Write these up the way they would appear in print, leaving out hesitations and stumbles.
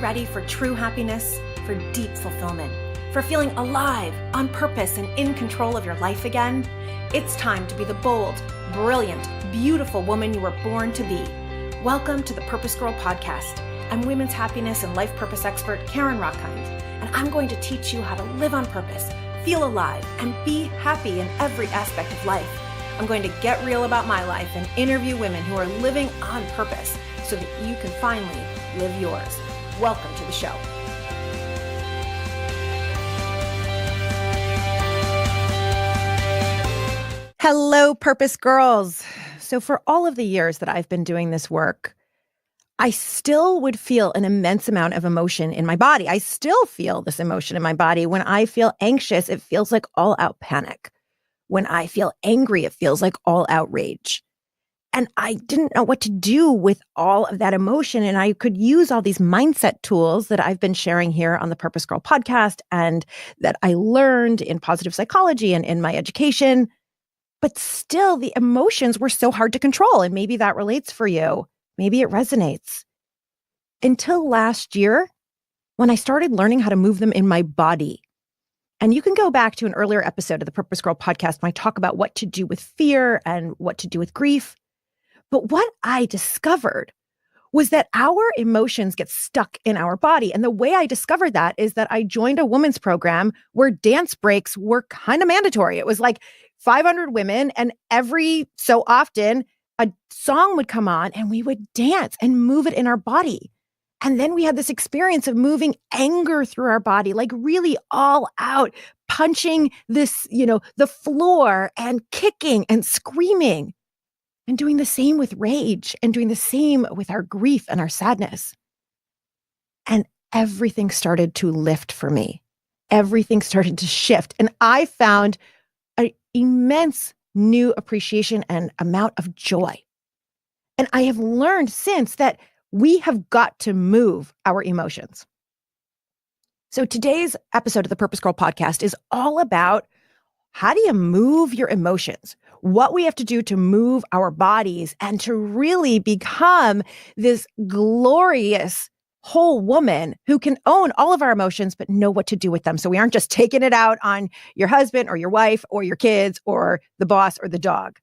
ready for true happiness, for deep fulfillment, for feeling alive, on purpose, and in control of your life again? It's time to be the bold, brilliant, beautiful woman you were born to be. Welcome to the PurposeGirl Podcast. I'm women's happiness and life purpose expert Karen Rockkind, and I'm going to teach you how to live on purpose, feel alive, and be happy in every aspect of life. I'm going to get real about my life and interview women who are living on purpose so that you can finally live yours. Welcome to the show. Hello, Purpose Girls. So for all of the years that I've been doing this work, I still would feel an immense amount of emotion in my body. I still feel this emotion in my body. When I feel anxious, it feels like all-out panic. When I feel angry, it feels like all-out rage. And I didn't know what to do with all of that emotion. And I could use all these mindset tools that I've been sharing here on the Purpose Girl podcast and that I learned in positive psychology and in my education. But still, the emotions were so hard to control. And maybe that relates for you. Maybe it resonates. Until last year, when I started learning how to move them in my body. And you can go back to an earlier episode of the Purpose Girl podcast when I talk about what to do with fear and what to do with grief. But what I discovered was that our emotions get stuck in our body. And the way I discovered that is that I joined a women's program where dance breaks were kind of mandatory. It was like 500 women, and every so often a song would come on and we would dance and move it in our body. And then we had this experience of moving anger through our body, like really all out, punching this, the floor and kicking and screaming and doing the same with rage and doing the same with our grief and our sadness. And everything started to lift for me. Everything started to shift. And I found an immense new appreciation and amount of joy. And I have learned since that we have got to move our emotions. So today's episode of the Purpose Girl podcast is all about how do you move your emotions, what we have to do to move our bodies and to really become this glorious whole woman who can own all of our emotions, but know what to do with them. So we aren't just taking it out on your husband or your wife or your kids or the boss or the dog.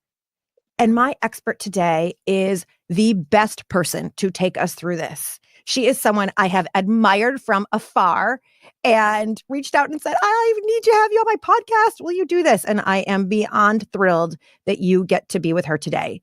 And my expert today is the best person to take us through this. She is someone I have admired from afar and reached out and said, I need to have you on my podcast. Will you do this? And I am beyond thrilled that you get to be with her today.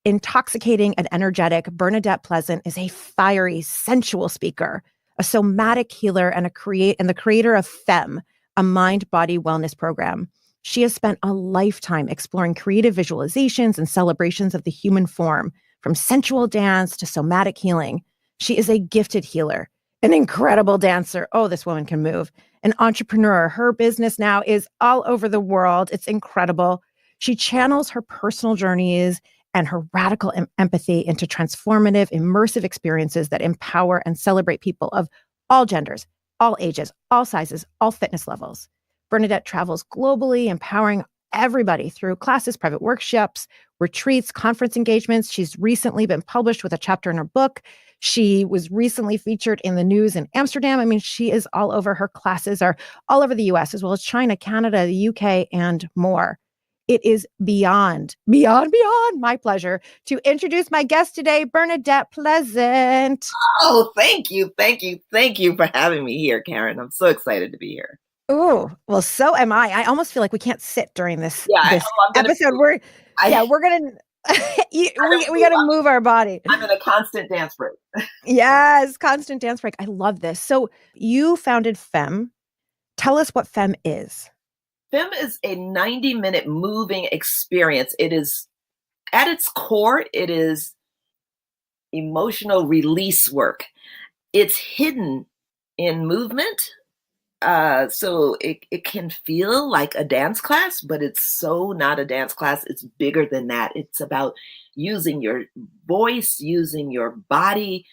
Intoxicating and energetic, Bernadette Pleasant is a fiery, sensual speaker, a somatic healer, and the creator of Femme, a mind-body wellness program. She has spent a lifetime exploring creative visualizations and celebrations of the human form, from sensual dance to somatic healing. She is a gifted healer, an incredible dancer. Oh, this woman can move. An entrepreneur. Her business now is all over the world. It's incredible. She channels her personal journeys and her radical empathy into transformative, immersive experiences that empower and celebrate people of all genders, all ages, all sizes, all fitness levels. Bernadette travels globally, empowering everybody through classes, private workshops, retreats, conference engagements. She's recently been published with a chapter in her book. She was recently featured in the news in Amsterdam. I mean, she is all over. Her classes are all over the US, as well as China, Canada, the UK, and more. It is beyond my pleasure to introduce my guest today, Bernadette Pleasant. Oh, thank you. Thank you for having me here, Karen. I'm so excited to be here. Oh, well, so am I. I almost feel like we can't sit during this episode. We're gonna we got to move our body. I'm in a constant dance break. Yes, constant dance break. I love this. So you founded Femme. Tell us what Femme is. Femme is a 90-minute moving experience. It is, at its core, it is emotional release work. It's hidden in movement. So it can feel like a dance class, but it's so not a dance class. It's bigger than that. It's about using your voice, using your body,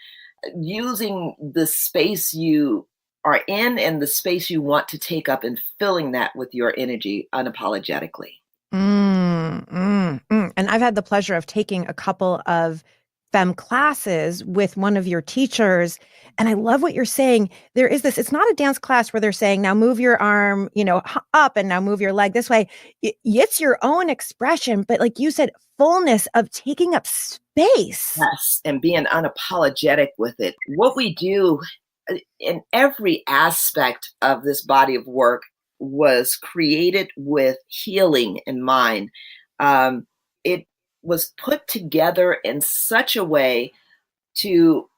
using the space you are in and the space you want to take up and filling that with your energy unapologetically. And I've had the pleasure of taking a couple of Femme classes with one of your teachers. And I love what you're saying. There is this, it's not a dance class where they're saying, now move your arm, up and now move your leg this way. It's your own expression. But like you said, fullness of taking up space. Yes, and being unapologetic with it. What we do in every aspect of this body of work was created with healing in mind. It was put together in such a way to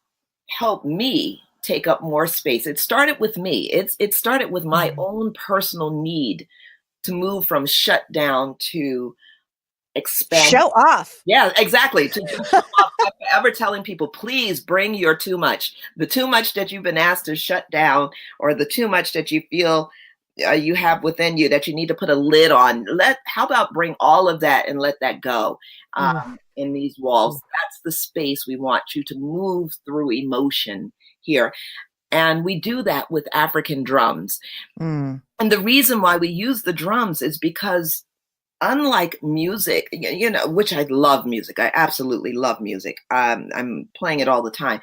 help me take up more space. It started with me. It started with my own personal need to move from shutdown to expand. Show off. Yeah, exactly. To just show off. I'm ever telling people, please bring your too much. The too much that you've been asked to shut down, or the too much that you feel you have within you that you need to put a lid on. How about bring all of that and let that go in these walls? That's the space we want you to move through emotion here. And we do that with African drums. And the reason why we use the drums is because unlike music, which I love music. I absolutely love music. I'm playing it all the time.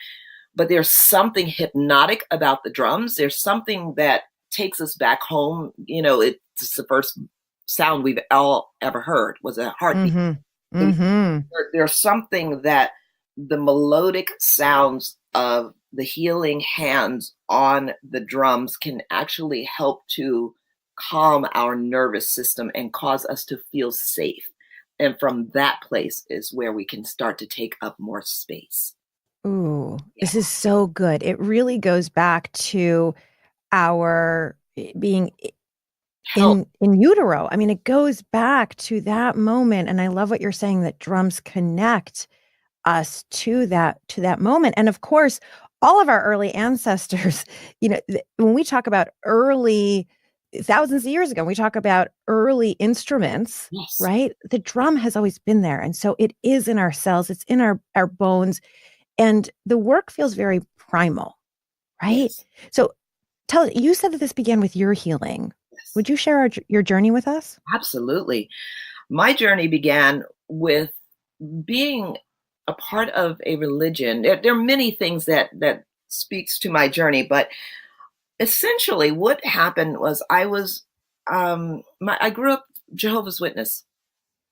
But there's something hypnotic about the drums. There's something that takes us back home. It's the first sound we've all ever heard was a heartbeat. There's something that the melodic sounds of the healing hands on the drums can actually help to calm our nervous system and cause us to feel safe. And from that place is where we can start to take up more space. Ooh, This is so good. It really goes back to our being in utero. I mean, it goes back to that moment. And I love what you're saying, that drums connect us to that moment. And of course, all of our early ancestors, when we talk about early thousands of years ago, we talk about early instruments, right? The drum has always been there. And so it is in our cells, it's in our bones. And the work feels very primal, right? Yes. So you said that this began with your healing. Yes. Would you share your journey with us? Absolutely. My journey began with being a part of a religion. There are many things that speaks to my journey, but essentially what happened was I grew up Jehovah's Witness,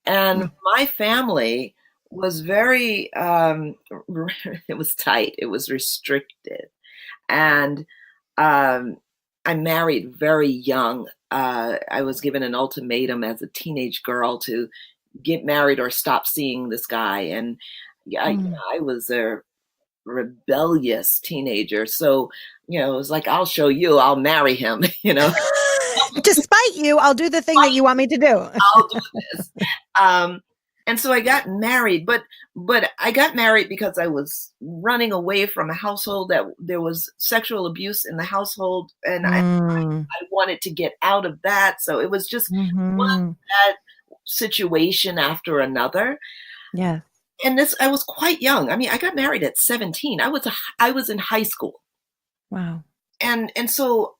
and my family was very, it was tight. It was restricted. And I married very young. I was given an ultimatum as a teenage girl to get married or stop seeing this guy. And I was a rebellious teenager. So, it was like, I'll show you, I'll marry him, Despite you, I'll do the thing that you want me to do. I'll do this. And so I got married, but I got married because I was running away from a household that there was sexual abuse in the household. And I wanted to get out of that. So it was just one bad situation after another. Yeah. And I was quite young. I mean, I got married at 17. I was in high school. Wow. And so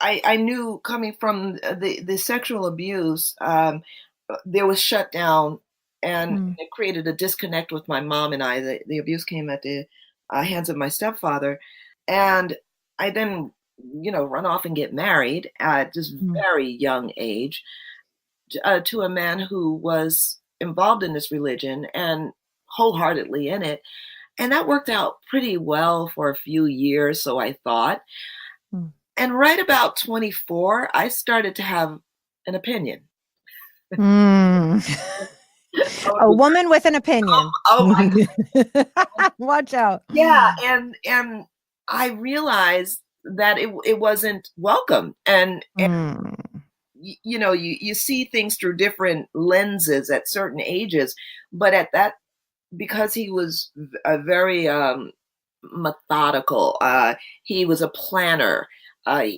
I knew, coming from the sexual abuse, there was shut down, and it created a disconnect with my mom and I. The abuse came at the hands of my stepfather. And I then, run off and get married at this very young age to a man who was involved in this religion and wholeheartedly in it. And that worked out pretty well for a few years, so I thought. And right about 24, I started to have an opinion. A woman with an opinion. Oh my God. Watch out. Yeah, and I realized that it wasn't welcome. And you see things through different lenses at certain ages, but at that, because he was a very methodical, he was a planner,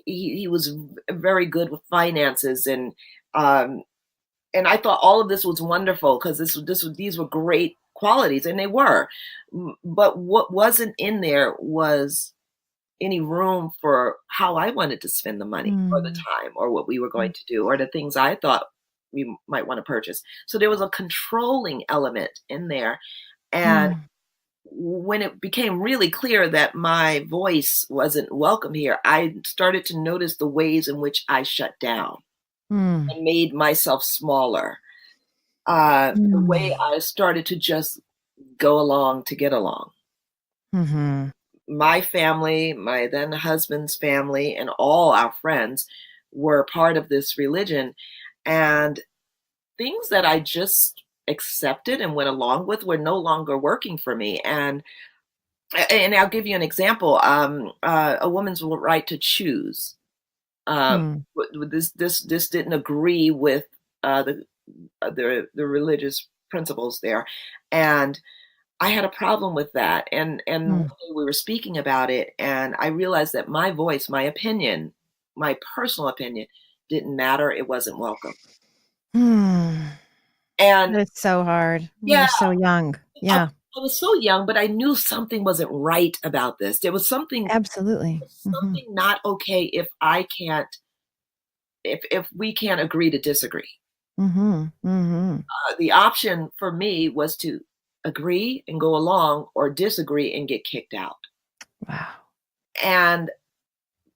he was very good with finances, and I thought all of this was wonderful, because these were great qualities, and they were. But what wasn't in there was any room for how I wanted to spend the money, or the time, or what we were going to do, or the things I thought we might want to purchase. So there was a controlling element in there. And when it became really clear that my voice wasn't welcome here, I started to notice the ways in which I shut down Mm. and made myself smaller. The way Mm. I started to just go along to get along. Mhm. My family, my then husband's family, and all our friends were part of this religion. And things that I just accepted and went along with were no longer working for me. And I'll give you an example. A woman's right to choose. Mm. This didn't agree with the the religious principles there, and I had a problem with that. And one Mm. day we were speaking about it, and I realized that my voice, my opinion, my personal opinion, didn't matter. It wasn't welcome. Mm. And It's so hard when yeah, you're so young. I, Yeah, I was so young, but I knew something wasn't right about this. absolutely. Mhm. Something not okay if I can't, if we can't agree to disagree. Mhm. Mhm. The option for me was to agree and go along, or disagree and get kicked out. Wow. And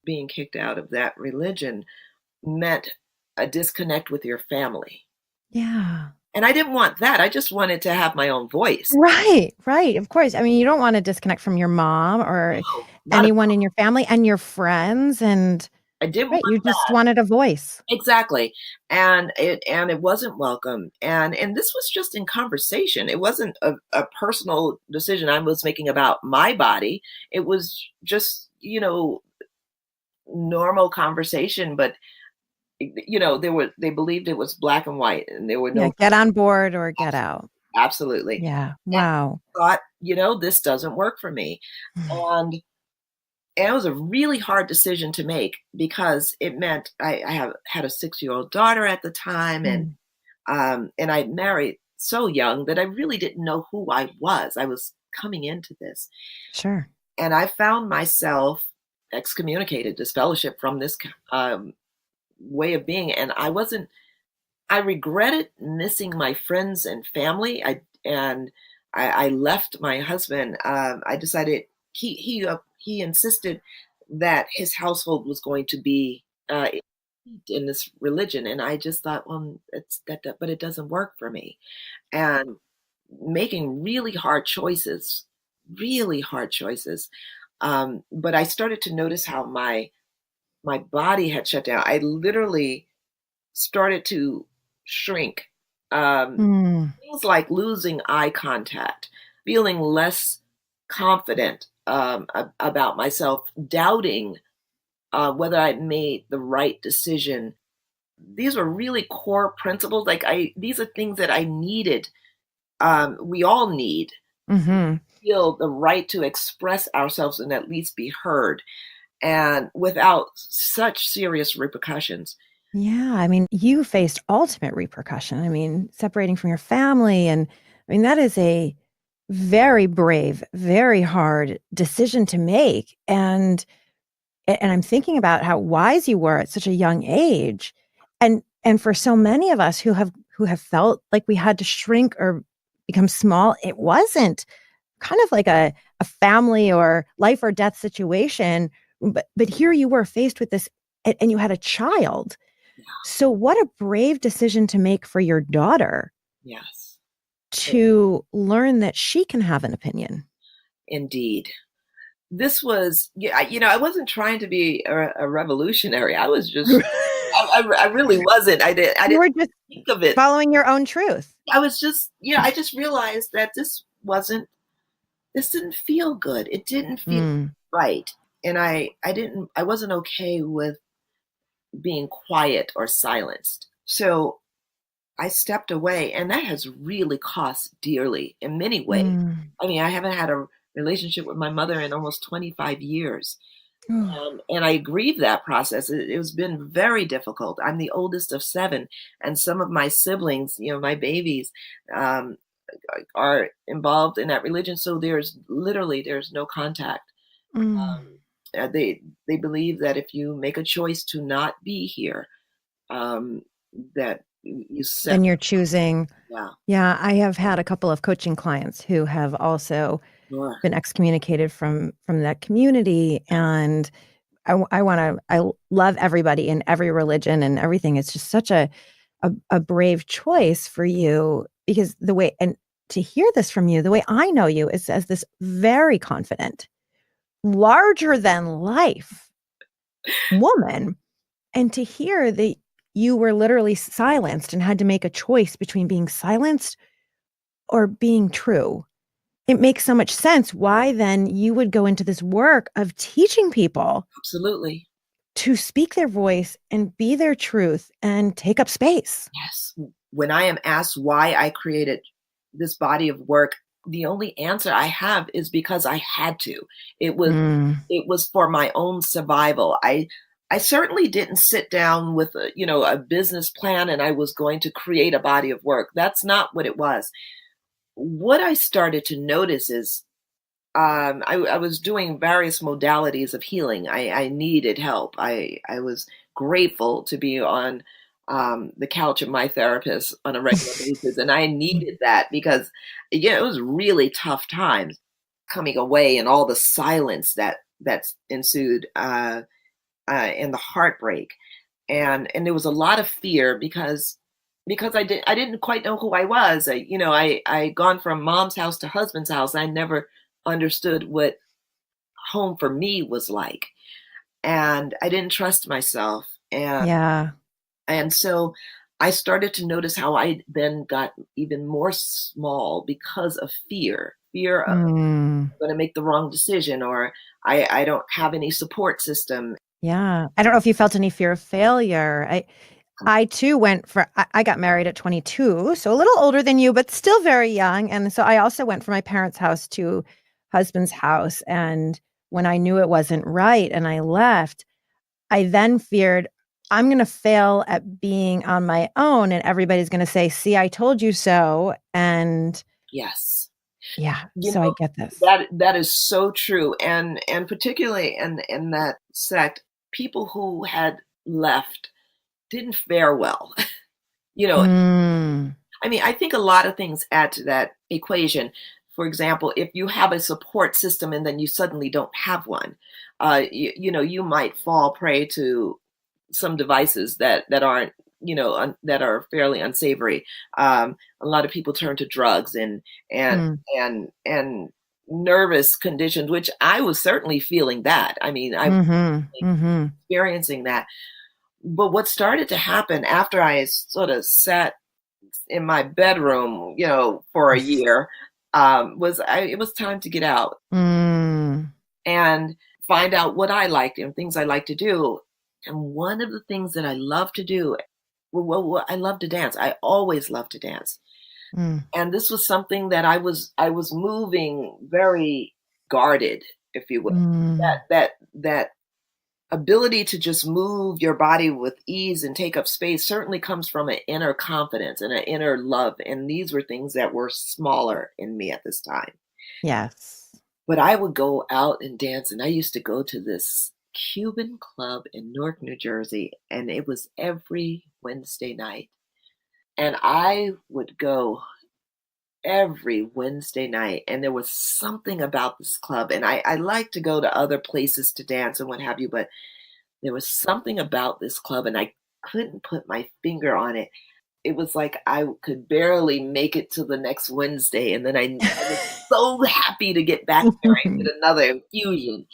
being kicked out of that religion meant a disconnect with your family. Yeah. And I didn't want that. I just wanted to have my own voice. Right, right, of course. I mean, you don't wanna disconnect from your mom or No, not at anyone all. in your family and your friends, and I didn't right, want you just that. wanted a voice. Exactly. And it wasn't welcome. And this was just in conversation. It wasn't a personal decision I was making about my body. It was just, normal conversation, but they believed it was black and white, and there were Yeah, no get on board or get out. absolutely. Yeah, And wow. I thought, this doesn't work for me. And it was a really hard decision to make, because it meant I had a 6-year-old daughter at the time, Mm, and I married so young that I really didn't know who I was. I was coming into this, sure. and I found myself excommunicated, disfellowship from this way of being, and I wasn't. I regretted missing my friends and family. I left my husband. I decided he insisted that his household was going to be in this religion, and I just thought, well, but it doesn't work for me. And making really hard choices. But I started to notice how my body had shut down. I literally started to shrink. Mm, Things like losing eye contact, feeling less confident about myself, doubting whether I made the right decision. These were really core principles. These are things that I needed. We all need mhm. feel the right to express ourselves and at least be heard, and without such serious repercussions. Yeah, I mean, you faced ultimate repercussion. I mean, separating from your family, and I mean, that is a very brave, very hard decision to make, and I'm thinking about how wise you were at such a young age. And for so many of us who have felt like we had to shrink or become small, it wasn't kind of like a family or life or death situation, but here you were faced with this, and you had a child. So what a brave decision to make for your daughter Yes, to learn that she can have an opinion. indeed. This was, yeah, I wasn't trying to be a revolutionary. I was just, I really wasn't. I You didn't were just think of it. following your own truth. I was just, I just realized that this didn't feel good. It didn't feel Mm, right. And I wasn't okay with being quiet or silenced. So I stepped away, and that has really cost dearly in many ways. mm. I mean, I haven't had a relationship with my mother in almost 25 years. Ooh. And I grieve that process. It has been very difficult. I'm the oldest of seven, and some of my siblings, my babies, um, are involved in that religion. So there's no contact. Mm. They believe that if you make a choice to not be here, um, that you Then set. you're choosing. Yeah, Yeah, I have had a couple of coaching clients who have also Sure. been excommunicated from that community. And I love everybody in every religion and everything. It's just such a brave choice for you, because the way, and to hear this from you, the way I know you is as this very confident, larger than life woman. And to hear that you were literally silenced and had to make a choice between being silenced or being true. It makes so much sense why then you would go into this work of teaching people Absolutely. to speak their voice and be their truth and take up space. Yes. When I am asked why I created this body of work, the only answer I have is because I had to. It was it was for my own survival. I certainly didn't sit down with a business plan and I was going to create a body of work. That's not what it was. What I started to notice is I was doing various modalities of healing. I needed help. I was grateful to be on the couch of my therapist on a regular basis, and I needed that because, yeah, it was really tough times coming away and all the silence that's ensued, and the heartbreak, and there was a lot of fear because I didn't quite know who I was. I gone from mom's house to husband's house. I never understood what home for me was like, and I didn't trust myself, Yeah. and so I started to notice how I then got even more small because of fear of Mm. going to make the wrong decision, or I don't have any support system. Yeah. I don't know if you felt any fear of failure. I too I got married at 22, so a little older than you, but still very young. And so I also went from my parents' house to husband's house. And when I knew it wasn't right and I left, I then feared I'm going to fail at being on my own and everybody's going to say, see, I told you so. And Yes. yeah, You so I know, get this. that is so true. And particularly in that sect, people who had left didn't fare well. You know, Mm. I mean, I think a lot of things add to that equation. For example, if you have a support system and then you suddenly don't have one, you might fall prey to some devices that aren't, that are fairly unsavory. A lot of people turn to drugs and Mm. and nervous conditions, which I was certainly feeling that. I mean, I was Mm-hmm. Mm-hmm. experiencing that. But what started to happen after I sort of sat in my bedroom, for a year, it was time to get out Mm. and find out what I liked and things I like to do. And one of the things that I love to do, well, I love to dance. I always love to dance. Mm. And this was something that I was moving very guarded, if you will. Mm. That ability to just move your body with ease and take up space certainly comes from an inner confidence and an inner love. And these were things that were smaller in me at this time. Yes. But I would go out and dance, and I used to go to this Cuban club in Newark, New Jersey, and it was every Wednesday night. And I would go every Wednesday night, and there was something about this club. And I like to go to other places to dance and what have you, but there was something about this club, and I couldn't put my finger on it. It was like I could barely make it to the next Wednesday, and then I was so happy to get back there and get another infusion.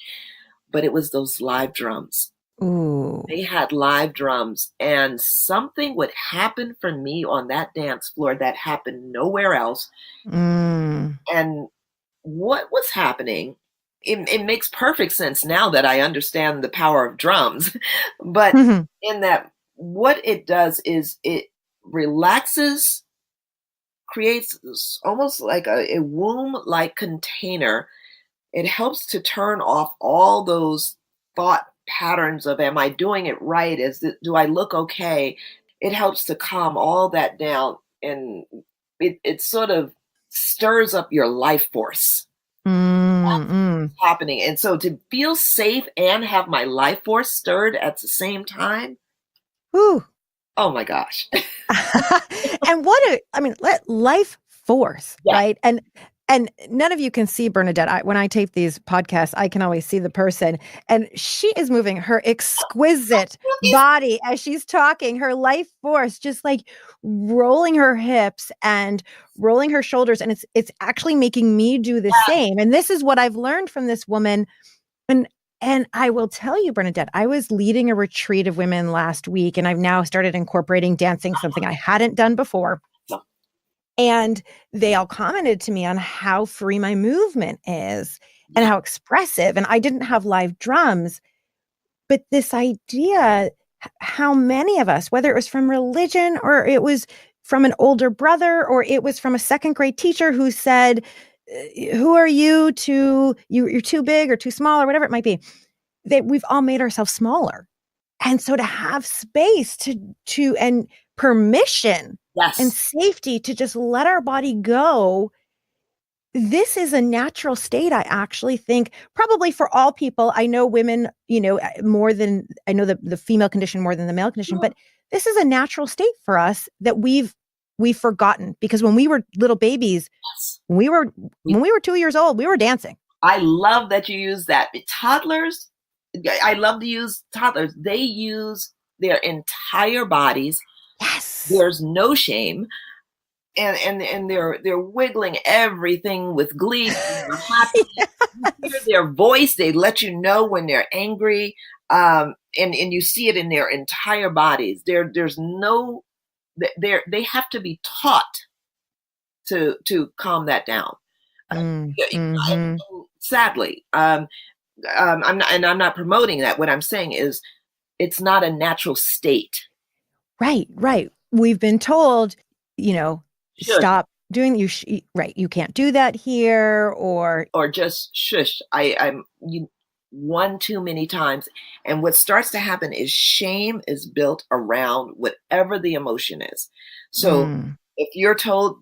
But it was those live drums. Ooh. They had live drums, and something would happen for me on that dance floor that happened nowhere else. Mm. And what was happening, it makes perfect sense now that I understand the power of drums. But in that, what it does is it relaxes, creates almost like a womb-like container. It helps to turn off all those thought patterns of, am I doing it right? Do I look okay? It helps to calm all that down, and it sort of stirs up your life force. Mm. Mm. Happening. And so to feel safe and have my life force stirred at the same time, Ooh. oh my gosh. And life force, Yeah. right? And And none of you can see Bernadette. When I tape these podcasts, I can always see the person. And she is moving her exquisite body as she's talking, her life force, just like rolling her hips and rolling her shoulders. And it's actually making me do the same. And this is what I've learned from this woman. And I will tell you, Bernadette, I was leading a retreat of women last week, and I've now started incorporating dancing, something I hadn't done before. And they all commented to me on how free my movement is and how expressive. And I didn't have live drums, but this idea, how many of us, whether it was from religion or it was from an older brother or it was from a second grade teacher who said, who are you to, you're too big or too small or whatever it might be, that we've all made ourselves smaller. And so to have space to and permission and safety to just let our body go, this is a natural state. I actually think probably for all people. I know women, more than I know the female condition more than the male condition, but this is a natural state for us that we've forgotten, because when we were little babies, when we were 2 years old, we were dancing. I love that you use that. Toddlers, I love to use toddlers. They use their entire bodies. Yes. There's no shame. And they're wiggling everything with glee. They're happy. You hear their voice. They let you know when they're angry. And you see it in their entire bodies. There's no, they have to be taught to calm that down. Mm-hmm. Sadly, I'm not promoting that. What I'm saying is it's not a natural state. Right. We've been told, stop doing you can't do that here, or just shush. You one too many times. And what starts to happen is shame is built around whatever the emotion is. So if you're told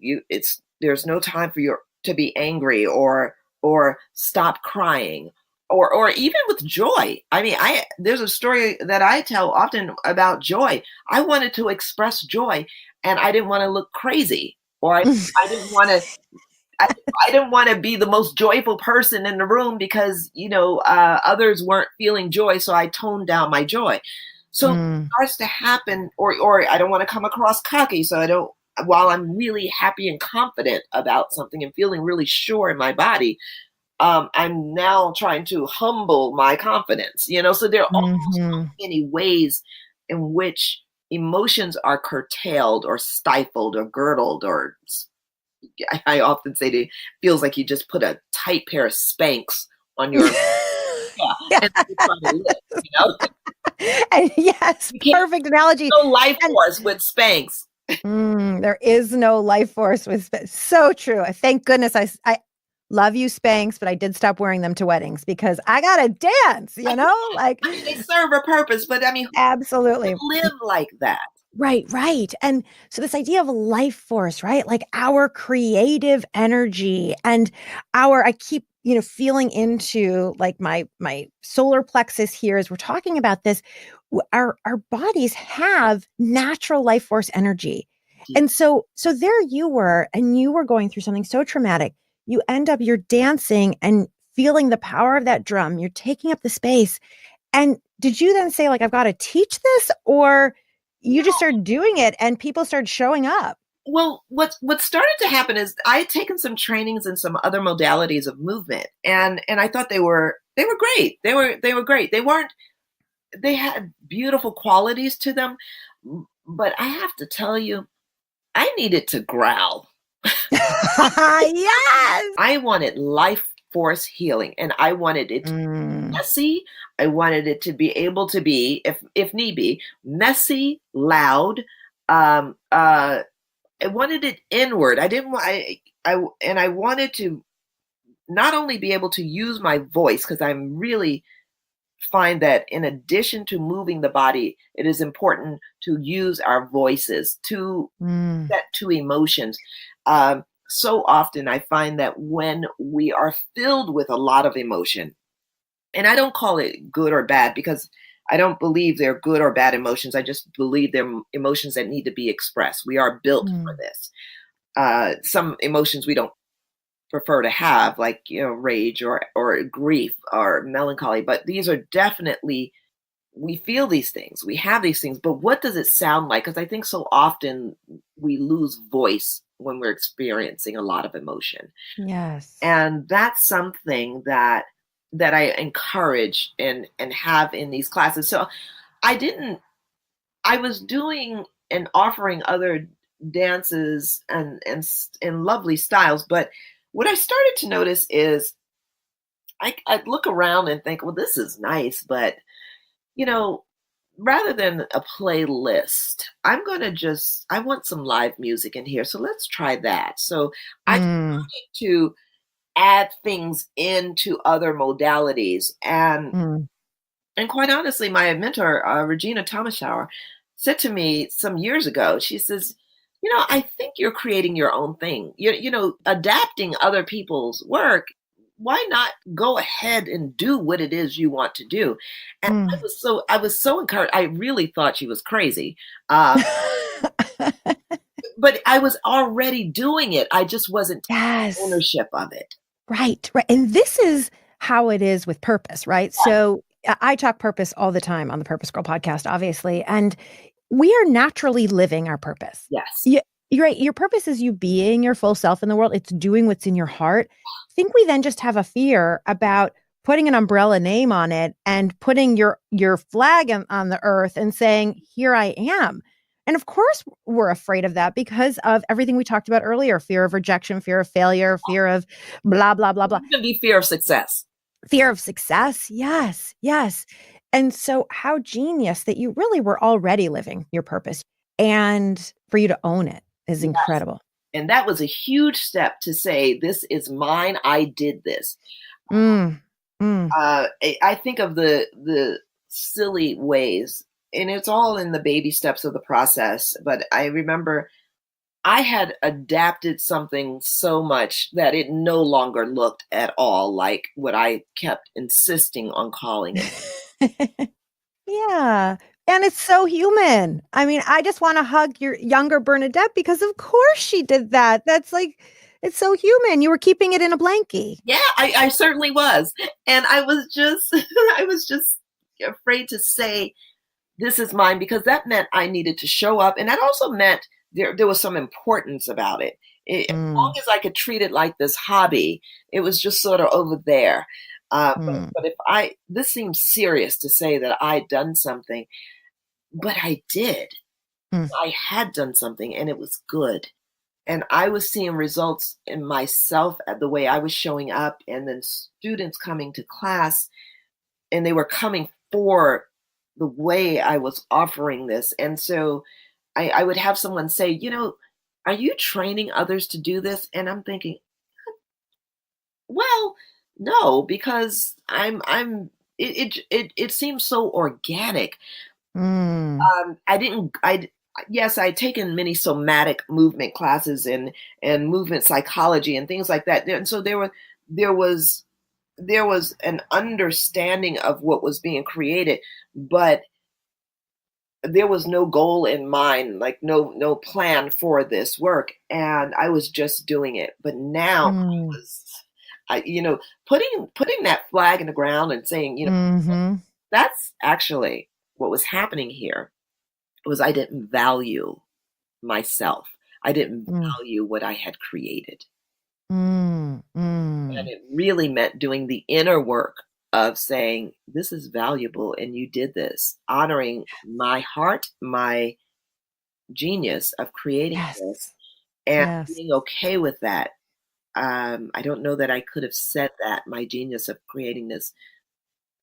there's no time for you to be angry or stop crying, or even with joy. I mean, there's a story that I tell often about joy. I wanted to express joy and I didn't want to look crazy, or I didn't want to I didn't want to be the most joyful person in the room because, others weren't feeling joy. So I toned down my joy. So it starts to happen, or I don't want to come across cocky. So while I'm really happy and confident about something and feeling really sure in my body, I'm now trying to humble my confidence, so there are almost so many ways in which emotions are curtailed or stifled or girdled, or I often say it feels like you just put a tight pair of Spanx on your and you try to live, And yes, perfect analogy. No life force with Spanx. There is no life force with Spanx. So true. Thank goodness I love you, Spanx, but I did stop wearing them to weddings because I gotta dance. They serve a purpose, but absolutely live like that. Right. And so this idea of life force, right? Like our creative energy and I keep, feeling into like my solar plexus here as we're talking about this. Our bodies have natural life force energy. And so there you were, and you were going through something so traumatic. You end up, you're dancing and feeling the power of that drum. You're taking up the space. And did you then say, like, I've got to teach this, or you just started doing it and people started showing up? Well, what started to happen is I had taken some trainings in some other modalities of movement, and I thought they were great. They were great. They had beautiful qualities to them, but I have to tell you, I needed to growl. Yes. I wanted life force healing, and I wanted it to be messy. I wanted it to be able to be, if need be, messy, loud. I wanted it inward. I didn't want. I wanted to not only be able to use my voice, because I'm really find that in addition to moving the body, it is important to use our voices to set to emotions. So often I find that when we are filled with a lot of emotion, and I don't call it good or bad because I don't believe they're good or bad emotions. I just believe they're emotions that need to be expressed. We are built for this. Some emotions we don't prefer to have, like, rage or grief or melancholy, but these are definitely, we feel these things, we have these things, but what does it sound like? Because I think so often we lose voice when we're experiencing a lot of emotion. Yes. And that's something that I encourage and have in these classes. So I didn't I was doing and offering other dances and lovely styles, but what I started to notice is I'd look around and think, well, this is nice, but you know, rather than a playlist, I want some live music in here. So let's try that. So I Mm, started to add things into other modalities. mm, And quite honestly, my mentor, Regina Thomashower, said to me some years ago, she says, I think you're creating your own thing. Adapting other people's work. Why not go ahead and do what it is you want to do? And mm. I was so encouraged. I really thought she was crazy. Uh, but I was already doing it. I just wasn't taking Yes. ownership of it. Right, right. And this is how it is with purpose, right? So I talk purpose all the time on the Purpose Girl podcast, obviously. And we are naturally living our purpose. Yes. Yeah, you're right. Your purpose is you being your full self in the world. It's doing what's in your heart. I think we then just have a fear about putting an umbrella name on it and putting your flag on the earth and saying, "Here I am." And of course, we're afraid of that because of everything we talked about earlier: fear of rejection, fear of failure, fear of blah blah blah blah. Even be fear of success. Fear of success. Yes, yes. And so, how genius that you really were already living your purpose and for you to own it is Yes. incredible. And that was a huge step to say, this is mine. I did this. Mm, mm, I think of the silly ways, and it's all in the baby steps of the process. But I remember I had adapted something so much that it no longer looked at all like what I kept insisting on calling it. yeah. And it's so human. I mean, I just want to hug your younger Bernadette because, of course, she did that. That's like, it's so human. You were keeping it in a blankie. Yeah, I certainly was, and I was just I was just afraid to say this is mine because that meant I needed to show up. And that also meant there was some importance about it. As long Mm, as I could treat it like this hobby, it was just sort of over there. mm, But this seems serious to say that I'd done something, but I did. mm. I had done something and it was good. And I was seeing results in myself at the way I was showing up, and then students coming to class, and they were coming for the way I was offering this. And so I would have someone say, are you training others to do this? And I'm thinking, well, no, because it seems so organic. Mm. I didn't, yes, I'd taken many somatic movement classes and movement psychology and things like that. And so there was, there was an understanding of what was being created, but there was no goal in mind, like no plan for this work, and I was just doing it. But now Mm. I putting that flag in the ground and saying, Mhm. that's actually what was happening here. Was I didn't value myself. I didn't Mm, value what I had created. mm, And mm. it really meant doing the inner work of saying, this is valuable and you did this, honoring my heart, my genius of creating this, Yes. and Yes. being okay with that. I don't know that I could have said that, my genius of creating this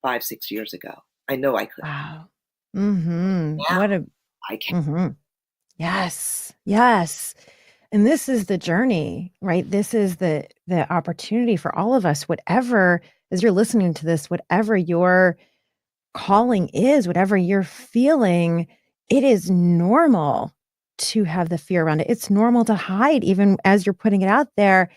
5, 6 years ago. I know I could. Wow. Mhm. Now What a I can. mhm. Yes. Yes. And this is the journey, right? This is the opportunity for all of us, whatever as you're listening to this, whatever your calling is, whatever you're feeling, it is normal to have the fear around it. It's normal to hide even as you're putting it out there.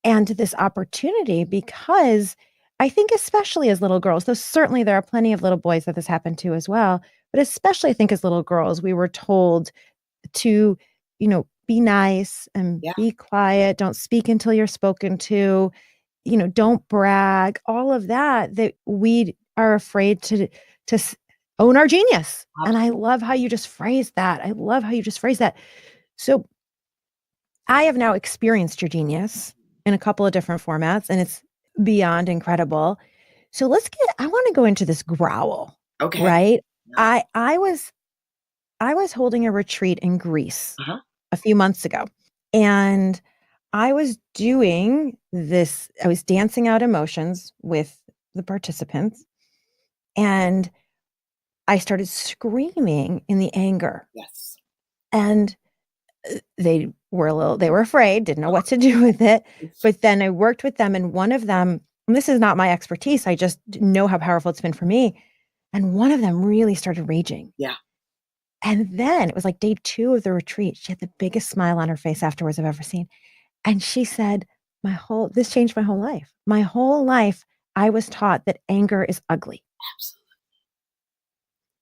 And this opportunity because I think especially as little girls, though certainly there are plenty of little boys that this happened to as well, but especially I think as little girls, we were told to, be nice and Yeah, be quiet. Don't speak until you're spoken to. Don't brag. All of that we are afraid to own our genius. And I absolutely. love how you just phrased that. I love how you just phrased that. So I have now experienced your genius in a couple of different formats, and it's beyond incredible. So I want to go into this growl, Okay. right? Yeah. I was holding a retreat in Greece Uh-huh. a few months ago, and I was doing this, I was dancing out emotions with the participants, and I started screaming in the anger. Yes. And they were afraid, didn't know what to do with it. It's, But then I worked with them, and one of them, and this is not my expertise, I just know how powerful it's been for me. And one of them really started raging. yeah. And then it was like day 2 of the retreat. She had the biggest smile on her face afterwards I've ever seen. And she said, this changed my whole life. My whole life, I was taught that anger is ugly. Absolutely.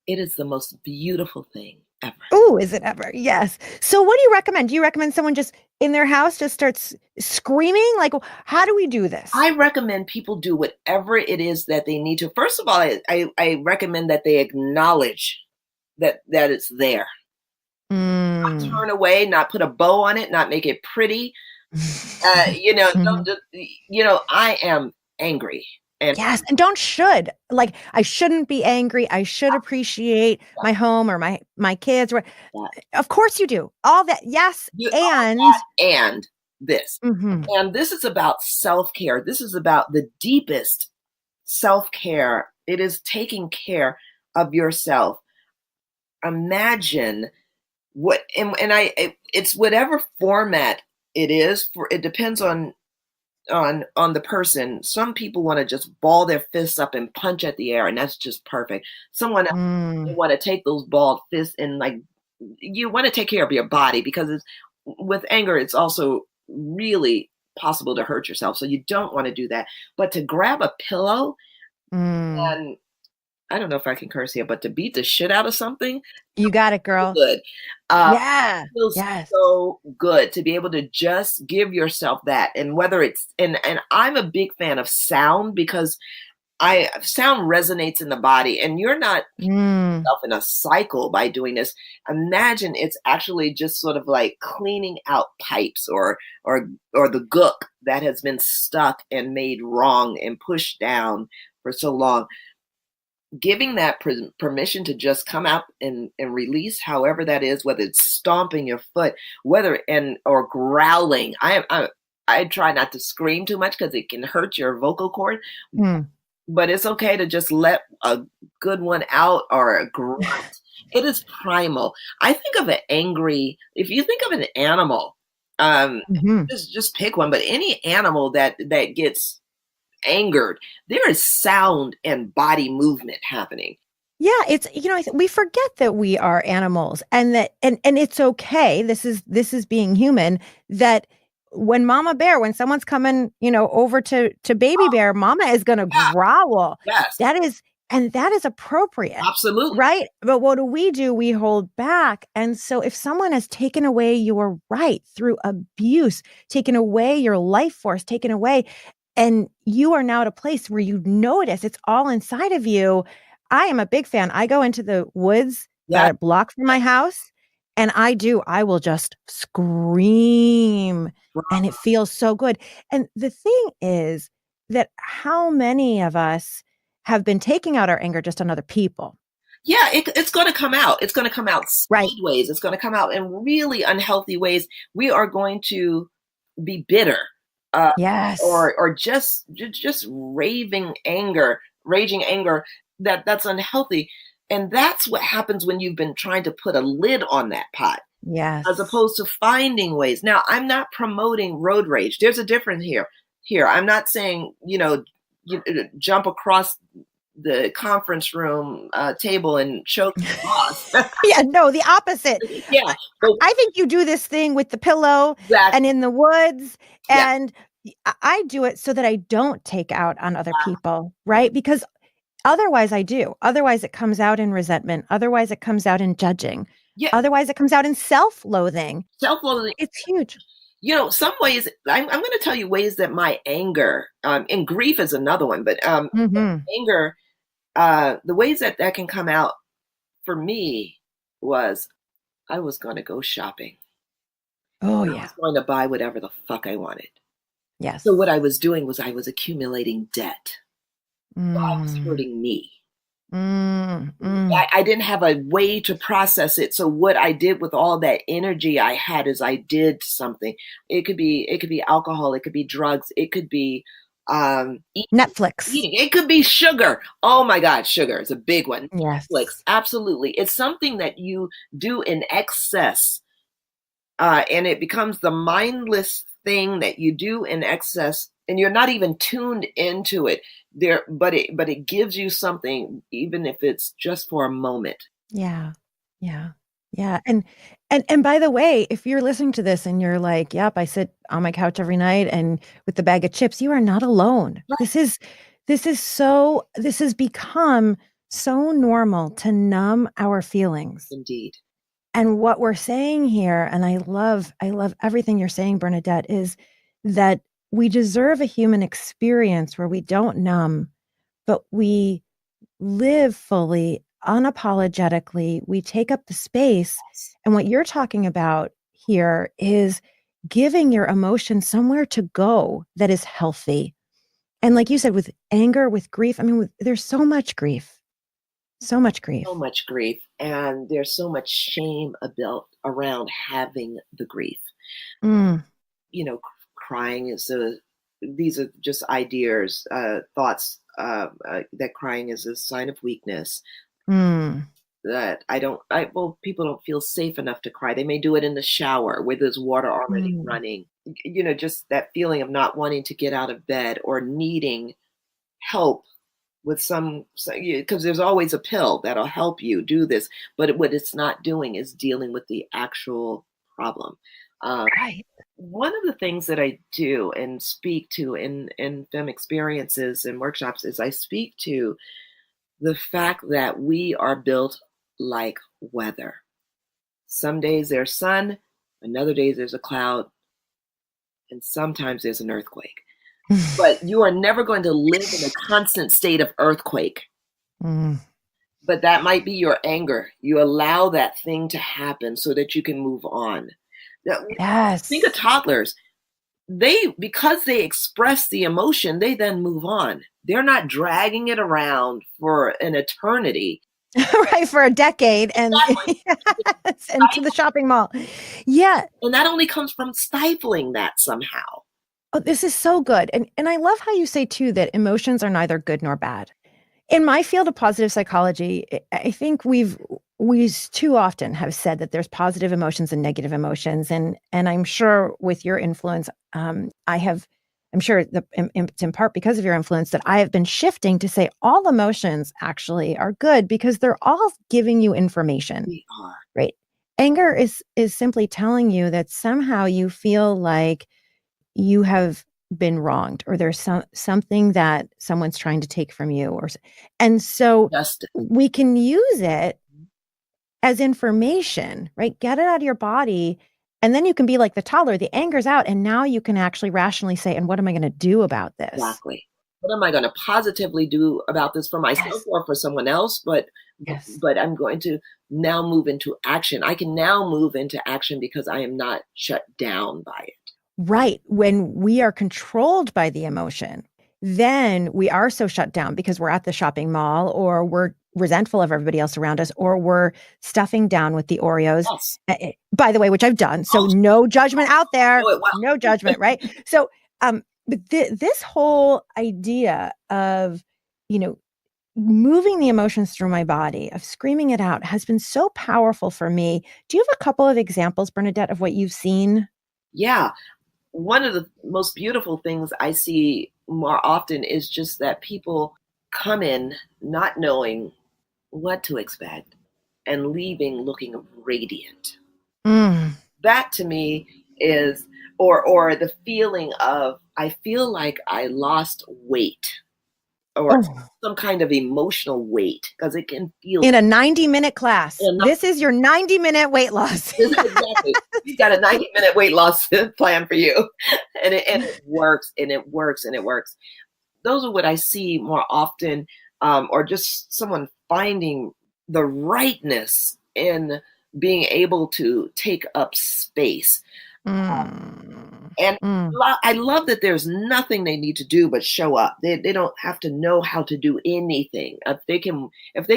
It is the most beautiful thing ever. Oh, is it ever? Yes. So what do you recommend? Do you recommend someone just in their house just starts screaming? Like, how do we do this? I recommend people do whatever it is that they need to. First of all, I recommend that they acknowledge that it's there. Not turn away, not put a bow on it, not make it pretty. Don't just, I am angry. And Yes, and don't should. Like, I shouldn't be angry. I should appreciate my home or my kids. that, Of course you do. All that. Yes, and this. Mhm. And this is about self-care. This is about the deepest self-care. It is taking care of yourself. Imagine it's whatever format it is for. It depends on the person. Some people want to just ball their fists up and punch at the air, and that's just perfect. Someone else want to take those balled fists and, like, you want to take care of your body, because with anger, it's also really possible to hurt yourself. So you don't want to do that. But to grab a pillow and, I don't know if I can curse here, but to beat the shit out of something, You got it, girl. good. Yeah. It feels Yes. so good to be able to just give yourself that. And whether it's and I'm a big fan of sound, because sound resonates in the body, and you're not yourself in a cycle by doing this. Imagine it's actually just sort of like cleaning out pipes or the gook that has been stuck and made wrong and pushed down for so long. Giving that permission to just come out and release, however that is, whether it's stomping your foot, or growling. I try not to scream too much because it can hurt your vocal cord. But it's okay to just let a good one out, or a grunt. It is primal. I think of if you think of an animal, just pick one, but any animal that gets angered, there is sound and body movement happening. Yeah, it's we forget that we are animals, and that and it's okay. This is being human. That when someone's coming, over to baby bear, Mama is going to growl. Yes, That is appropriate. absolutely. Right? But what do? We hold back. And so if someone has taken away your right through abuse, taken away your life force, taken away, and you are now at a place where you notice it's all inside of you. I am a big fan. I go into the woods about a block from my house, and I will just scream, and it feels so good. And the thing is that how many of us have been taking out our anger just on other people? Yeah, it's going to come out. It's going to come out sideways. Right. It's going to come out in really unhealthy ways. We are going to be bitter. Yes. Or just raging anger that's unhealthy. And that's what happens when you've been trying to put a lid on that pot. Yes. As opposed to finding ways. Now, I'm not promoting road rage. There's a difference here. I'm not saying, you jump across the conference room table and choke the boss. Yeah, no, the opposite. Yeah. I think you do this thing with the pillow and in the woods, and I do it so that I don't take out on other people, right? Because otherwise I do. Otherwise it comes out in resentment. Otherwise it comes out in judging. Yeah. Otherwise, it comes out in self-loathing. Self-loathing. It's huge. Some ways, I'm going to tell you ways that my anger, and grief is another one, but anger, the ways that that can come out for me was I was going to go shopping. Oh, I yeah. was going to buy whatever the fuck I wanted. Yes. So what I was doing was I was accumulating debt. So I was Mm. hurting me. Mm. I didn't have a way to process it. So what I did with all that energy I had is I did something. It could be alcohol. It could be drugs. It could be Netflix. eating. It could be sugar. Oh my God, sugar is a big one. Yes. Netflix, absolutely. It's something that you do in excess, and it becomes the mindless thing that you do in excess, and you're not even tuned into it there, but it gives you something, even if it's just for a moment. Yeah. Yeah. Yeah. And by the way, if you're listening to this and you're like, yep, I sit on my couch every night and with the bag of chips, you are not alone. Right. This has become so normal to numb our feelings. Indeed. And what we're saying here, and I love everything you're saying, Bernadette, is that we deserve a human experience where we don't numb, but we live fully, unapologetically. We take up the space. And what you're talking about here is giving your emotions somewhere to go that is healthy. And like you said, with anger, with grief, I mean, there's so much grief, so much grief. So much grief, and there's so much shame around having the grief. Mm. Crying is these are just ideas, thoughts, that crying is a sign of weakness. That people don't feel safe enough to cry. They may do it in the shower where there's water already running. Just that feeling of not wanting to get out of bed or needing help with because there's always a pill that'll help you do this, but what it's not doing is dealing with the actual problem. Right. One of the things that I do and speak to in femme experiences and workshops is I speak to the fact that we are built like weather. Some days there's sun, another days there's a cloud, and sometimes there's an earthquake. But you are never going to live in a constant state of earthquake. But that might be your anger. You allow that thing to happen so that you can move on. Yes. Think of toddlers. Because they express the emotion, they then move on. They're not dragging it around for an eternity. Right, for a decade and and to the shopping mall. Yeah. And that only comes from stifling that somehow. Oh, this is so good. And I love how you say too that emotions are neither good nor bad. In my field of positive psychology, I think we too often have said that there's positive emotions and negative emotions. And I'm sure with your influence, I'm sure it's in part because of your influence that I have been shifting to say all emotions actually are good because they're all giving you information. We are. Right. Anger is simply telling you that somehow you feel like you have been wronged or there's something that someone's trying to take from you and so Justice. We can use it as information, right? Get it out of your body and then you can be like the toddler, the anger's out and now you can actually rationally say, and what am I going to do about this? Exactly. What am I going to positively do about this for myself or for someone else? But I'm going to now move into action. I can now move into action because I am not shut down by it. Right. When we are controlled by the emotion, then we are so shut down because we're at the shopping mall or we're resentful of everybody else around us or we're stuffing down with the Oreos. Yes. By the way, which I've done. So no judgment out there. No judgment, right? So but this whole idea of, moving the emotions through my body, of screaming it out has been so powerful for me. Do you have a couple of examples, Bernadette, of what you've seen? Yeah. One of the most beautiful things I see more often is just that people come in not knowing what to expect and leaving looking radiant. That to me is, or the feeling of, I feel like I lost weight. or Oh, some kind of emotional weight, because it can feel in a 90-minute class. and This is your 90-minute weight loss. exactly. You've got a 90-minute weight loss plan for you. And it works, and it works, and it works. Those are what I see more often, or just someone finding the rightness in being able to take up space. Mm, And mm. I love that there's nothing they need to do but show up. They don't have to know how to do anything. If they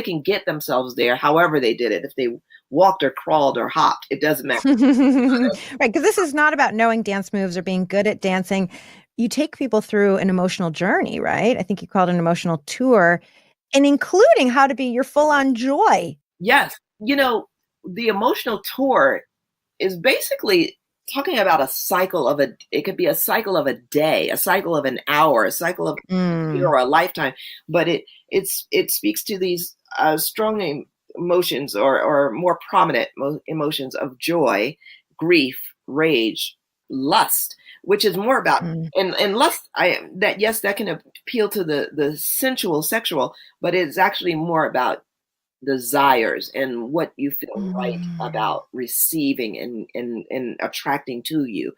can get themselves there, however they did it, if they walked or crawled or hopped, it doesn't matter. Right, because this is not about knowing dance moves or being good at dancing. You take people through an emotional journey, right? I think you called it an emotional tour, and including how to be your full-on joy. Yes, the emotional tour is basically talking about a cycle of it could be a cycle of a day, a cycle of an hour, a cycle of a year Mm, or a lifetime, but it speaks to these strong emotions, or more prominent emotions of joy, grief, rage, lust, which is more about, mm, and lust, yes, that can appeal to the sensual, sexual, but it's actually more about desires and what you feel right mm, about receiving and attracting to you.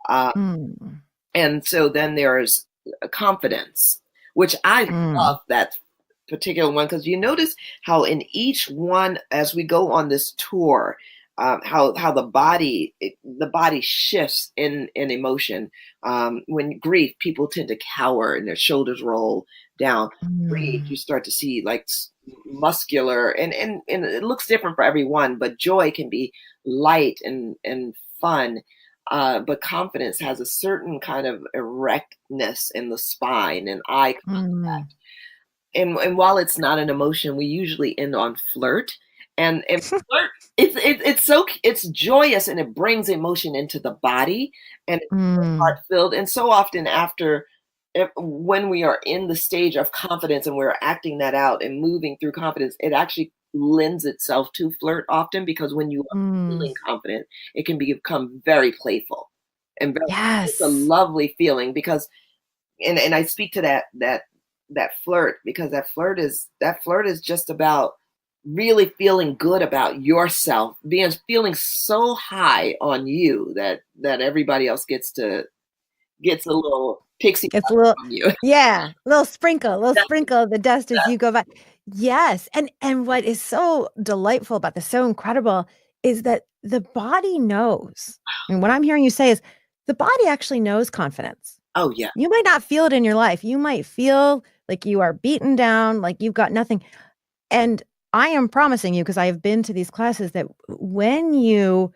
Uh, mm, and so then there's confidence, which I mm, love that particular one, because you notice how in each one, as we go on this tour, how the body shifts in emotion. When grief, people tend to cower and their shoulders roll down. Rage, you mm, start to see like muscular, and it looks different for everyone. But joy can be light and fun. But confidence has a certain kind of erectness in the spine and eye. mm. And while it's not an emotion, we usually end on flirt. And flirt, it's joyous, and it brings emotion into the body, and it's Mm, heart filled. And so often after, when we are in the stage of confidence and we're acting that out and moving through confidence, it actually lends itself to flirt often, because when you are mm. feeling confident, it can become very playful and very, it's a Yes. lovely feeling, because and I speak to that flirt, because that flirt is just about really feeling good about yourself, feeling so high on you that everybody else gets a little pixie Gets a dust little, on you. yeah, a little sprinkle of the dust as you go by. Yes, and what is so delightful about this, so incredible, is that the body knows. And what I'm hearing you say is the body actually knows confidence. Oh yeah. You might not feel it in your life. You might feel like you are beaten down, like you've got nothing. And I am promising you, because I have been to these classes, that when you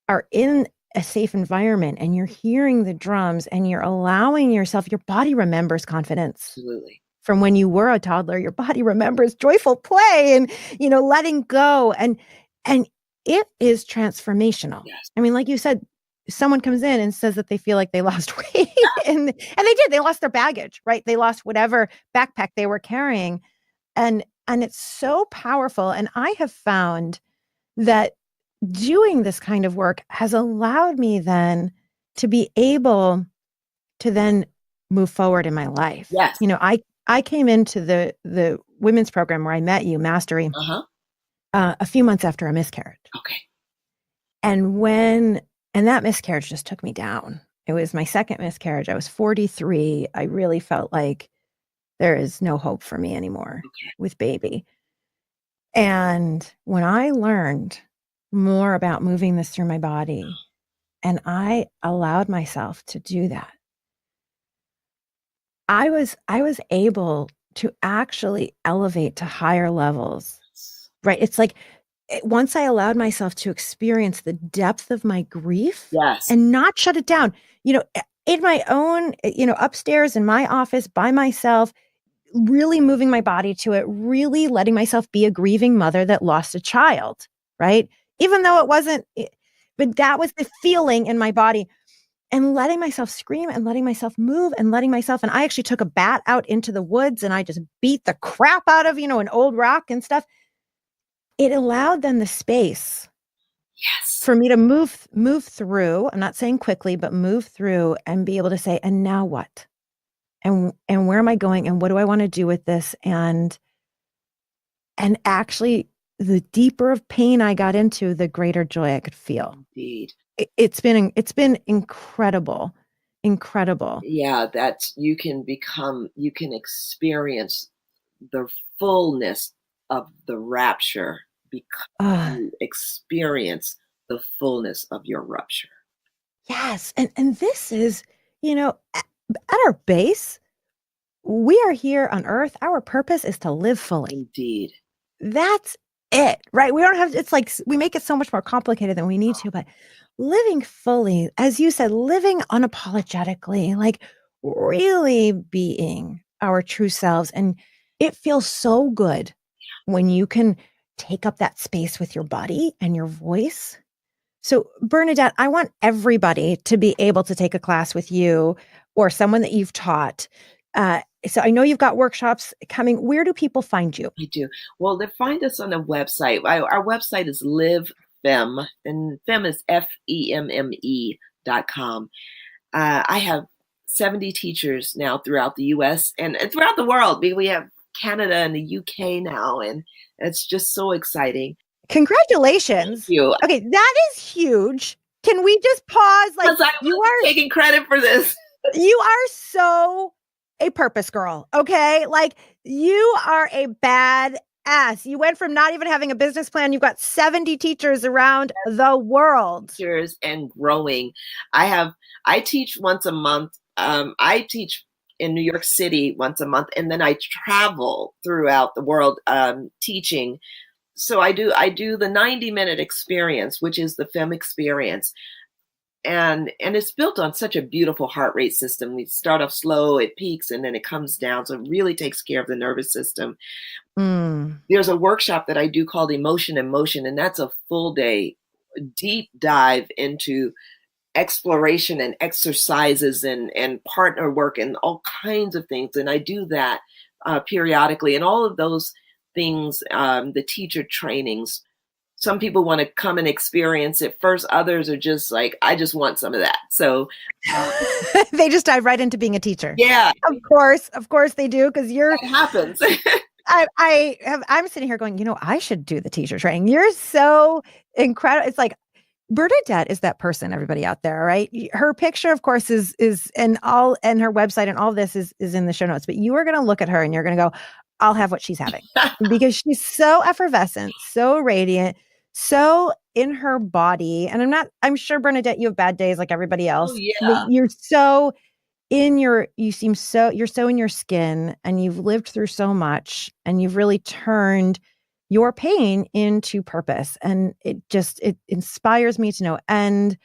are in a safe environment and you're hearing the drums and you're allowing yourself, your body remembers confidence Absolutely. from when you were a toddler. Your body remembers joyful play and, letting go. And it is transformational. Yes. I mean, like you said, someone comes in and says that they feel like they lost weight, and they did. They lost their baggage, right? They lost whatever backpack they were carrying. And it's so powerful. And I have found that doing this kind of work has allowed me then to be able to then move forward in my life. Yes. I came into the women's program where I met you, Mastery, Uh-huh. a few months after a miscarriage. Okay. And that miscarriage just took me down. It was my second miscarriage. I was 43. I really felt like there is no hope for me anymore Okay. with baby. And when I learned more about moving this through my body, and I allowed myself to do that, I was able to actually elevate to higher levels, right? It's like, once I allowed myself to experience the depth of my grief Yes. and not shut it down, in my own, upstairs in my office by myself, really moving my body to it, really letting myself be a grieving mother that lost a child, right? Even though it wasn't, but that was the feeling in my body, and letting myself scream and letting myself move and and I actually took a bat out into the woods and I just beat the crap out of, an old rock and stuff. It allowed then the space Yes. for me to move through. I'm not saying quickly, but move through and be able to say, and now what? and where am I going and what do I want to do with this? And actually, the deeper of pain I got into, the greater joy I could feel. Indeed. It's been incredible. Yeah, that you can experience the fullness of the rapture because you experience the fullness of your rupture. Yes. And this is, at our base, we are here on earth. Our purpose is to live fully. Indeed. That's it, right? We don't have, it's like, we make it so much more complicated than we need to, but living fully, as you said, living unapologetically, like really being our true selves. And it feels so good when you can take up that space with your body and your voice. So, Bernadette, I want everybody to be able to take a class with you or someone that you've taught. So I know you've got workshops coming. Where do people find you? I do. Well, they find us on the website. Our website is Live Femme, and Femme is FEMME.com. I have 70 teachers now throughout the US and throughout the world. We have Canada and the UK now, and it's just so exciting. Congratulations. Thank you. Okay, that is huge. Can we just pause? Like, you are taking credit for this. You are so a purpose girl, okay? Like, you are a badass. You went from not even having a business plan. You've got 70 teachers around the world. Teachers and growing. I teach once a month. I teach in New York City once a month, and then I travel throughout the world teaching. So I do the 90-minute experience, which is the Femme experience. And it's built on such a beautiful heart rate system. We start off slow, it peaks, and then it comes down. So it really takes care of the nervous system. There's a workshop that I do called Emotion in Motion, and that's a full day deep dive into exploration and exercises and partner work and all kinds of things. And I do that periodically. And all of those things, the teacher trainings, some people want to come and experience it first. Others are just like, I just want some of that. So they just dive right into being a teacher. Yeah. Of course they do. Cause it happens. I'm sitting here going, I should do the teacher training. You're so incredible. It's like, Bernadette is that person, everybody out there, right? Her picture, of course, is and her website and all this is in the show notes, but you are going to look at her and you're going to go, I'll have what she's having because she's so effervescent, so radiant, so in her body. And I'm sure, Bernadette, you have bad days like everybody else. Oh, yeah. You're so you're so in your skin and you've lived through so much and you've really turned your pain into purpose. And it inspires me to know. And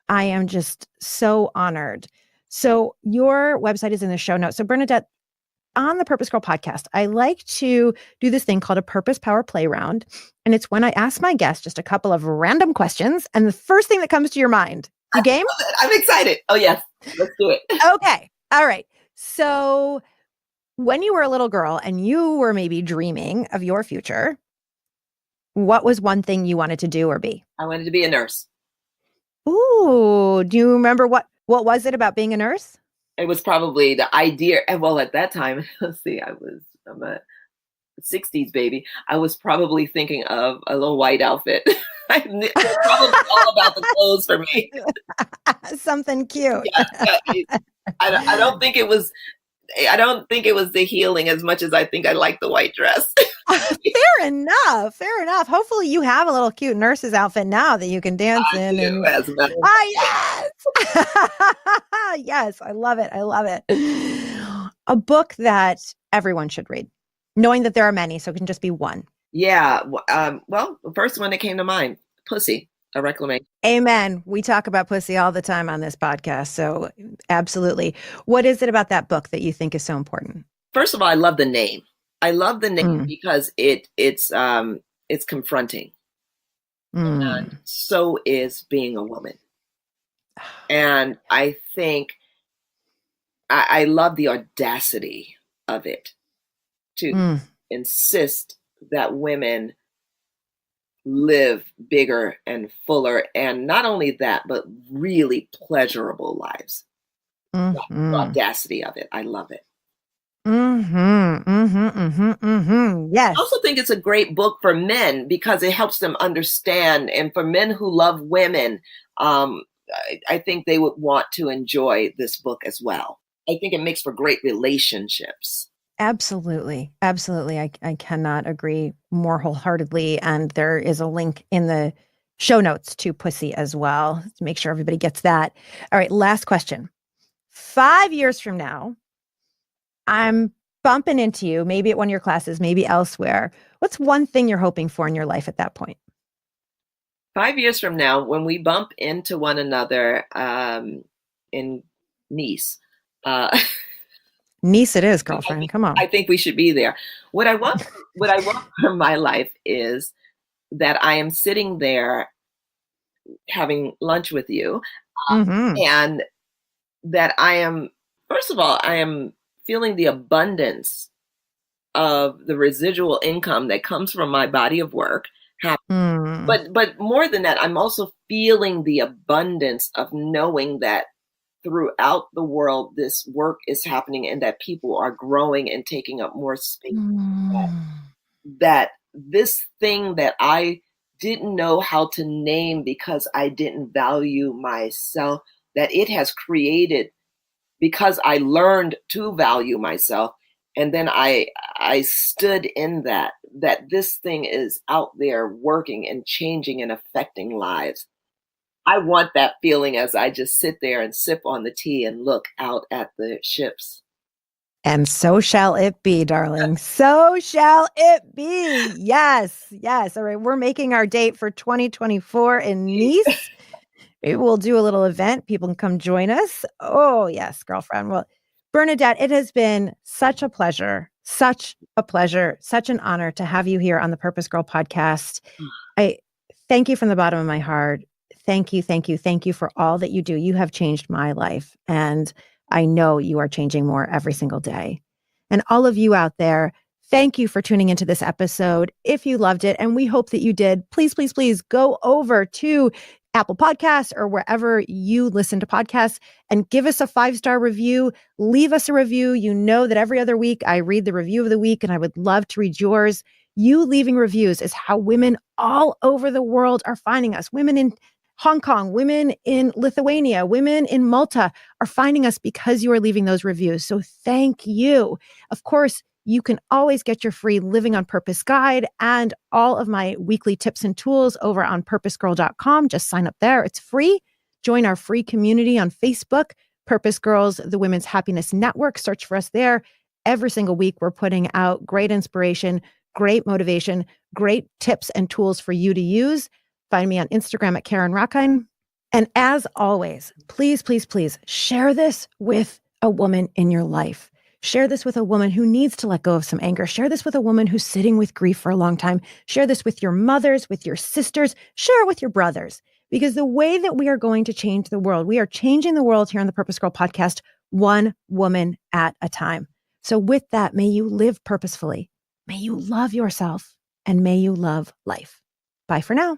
I am just so honored. So your website is in the show notes. So Bernadette, on the Purpose Girl podcast, I like to do this thing called a Purpose Power Play Round. And it's when I ask my guests just a couple of random questions and the first thing that comes to your mind. You game? I'm excited. Oh, yes. Let's do it. Okay. All right. So when you were a little girl and you were maybe dreaming of your future, what was one thing you wanted to do or be? I wanted to be a nurse. Ooh, do you remember what was it about being a nurse? It was probably the idea. Well, at that time, let's see, I'm a 60s baby. I was probably thinking of a little white outfit. It was probably all about the clothes for me. Something cute. Yeah, I don't think it was the healing as much as I think I like the white dress. Fair enough. Hopefully you have a little cute nurse's outfit now that you can dance in. Yes. Yes, I love it. A book that everyone should read, knowing that there are many, so it can just be one. Yeah. Well, the first one that came to mind, Pussy, a reclamation. Amen. We talk about pussy all the time on this podcast. So absolutely. What is it about that book that you think is so important? First of all, I love the name. Because it's confronting. And so is being a woman. And I think I love the audacity of it to insist that women live bigger and fuller, and not only that, but really pleasurable lives. The Mm-hmm. audacity of it. I love it. Mm-hmm. Mm-hmm. Mm-hmm. Mm-hmm. I Yes. also think it's a great book for men because it helps them understand. And for men who love women, I think they would want to enjoy this book as well. I think it makes for great relationships. Absolutely. Absolutely. I cannot agree more wholeheartedly. And there is a link in the show notes to Pussy as well to make sure everybody gets that. All right. Last question. 5 years from now, I'm bumping into you, maybe at one of your classes, maybe elsewhere. What's one thing you're hoping for in your life at that point? 5 years from now, when we bump into one another in Nice, uh, Niece it is, girlfriend. Come I on. think we should be there. What I want for my life is that I am sitting there having lunch with you, Mm-hmm. and that I am, first of all, I am feeling the abundance of the residual income that comes from my body of work. Mm. But more than that, I'm also feeling the abundance of knowing that throughout the world, this work is happening and that people are growing and taking up more space. Mm. That this thing that I didn't know how to name because I didn't value myself, that it has created because I learned to value myself. And then I stood in that this thing is out there working and changing and affecting lives. I want that feeling as I just sit there and sip on the tea and look out at the ships. And so shall it be, darling. So shall it be. Yes. Yes. All right. We're making our date for 2024 in Nice. Maybe we'll do a little event. People can come join us. Oh, yes, girlfriend. Well, Bernadette, it has been such a pleasure, such an honor to have you here on the Purpose Girl podcast. I thank you from the bottom of my heart. Thank you, thank you, thank you for all that you do. You have changed my life, and I know you are changing more every single day. And all of you out there, thank you for tuning into this episode. If you loved it, and we hope that you did, please, please, please go over to Apple Podcasts or wherever you listen to podcasts and give us a 5-star review. Leave us a review. You know that every other week I read the review of the week, and I would love to read yours. You leaving reviews is how women all over the world are finding us. Women in Hong Kong, women in Lithuania, women in Malta are finding us because you are leaving those reviews. So thank you. Of course, you can always get your free Living on Purpose guide and all of my weekly tips and tools over on PurposeGirl.com. Just sign up there. It's free. Join our free community on Facebook, Purpose Girls, the Women's Happiness Network. Search for us there. Every single week, we're putting out great inspiration, great motivation, great tips and tools for you to use. Find me on Instagram at Karen Rockheim. And as always, please, please, please share this with a woman in your life. Share this with a woman who needs to let go of some anger. Share this with a woman who's sitting with grief for a long time. Share this with your mothers, with your sisters. Share it with your brothers. Because the way that we are going to change the world, we are changing the world here on the Purpose Girl podcast, one woman at a time. So with that, may you live purposefully. May you love yourself, and may you love life. Bye for now.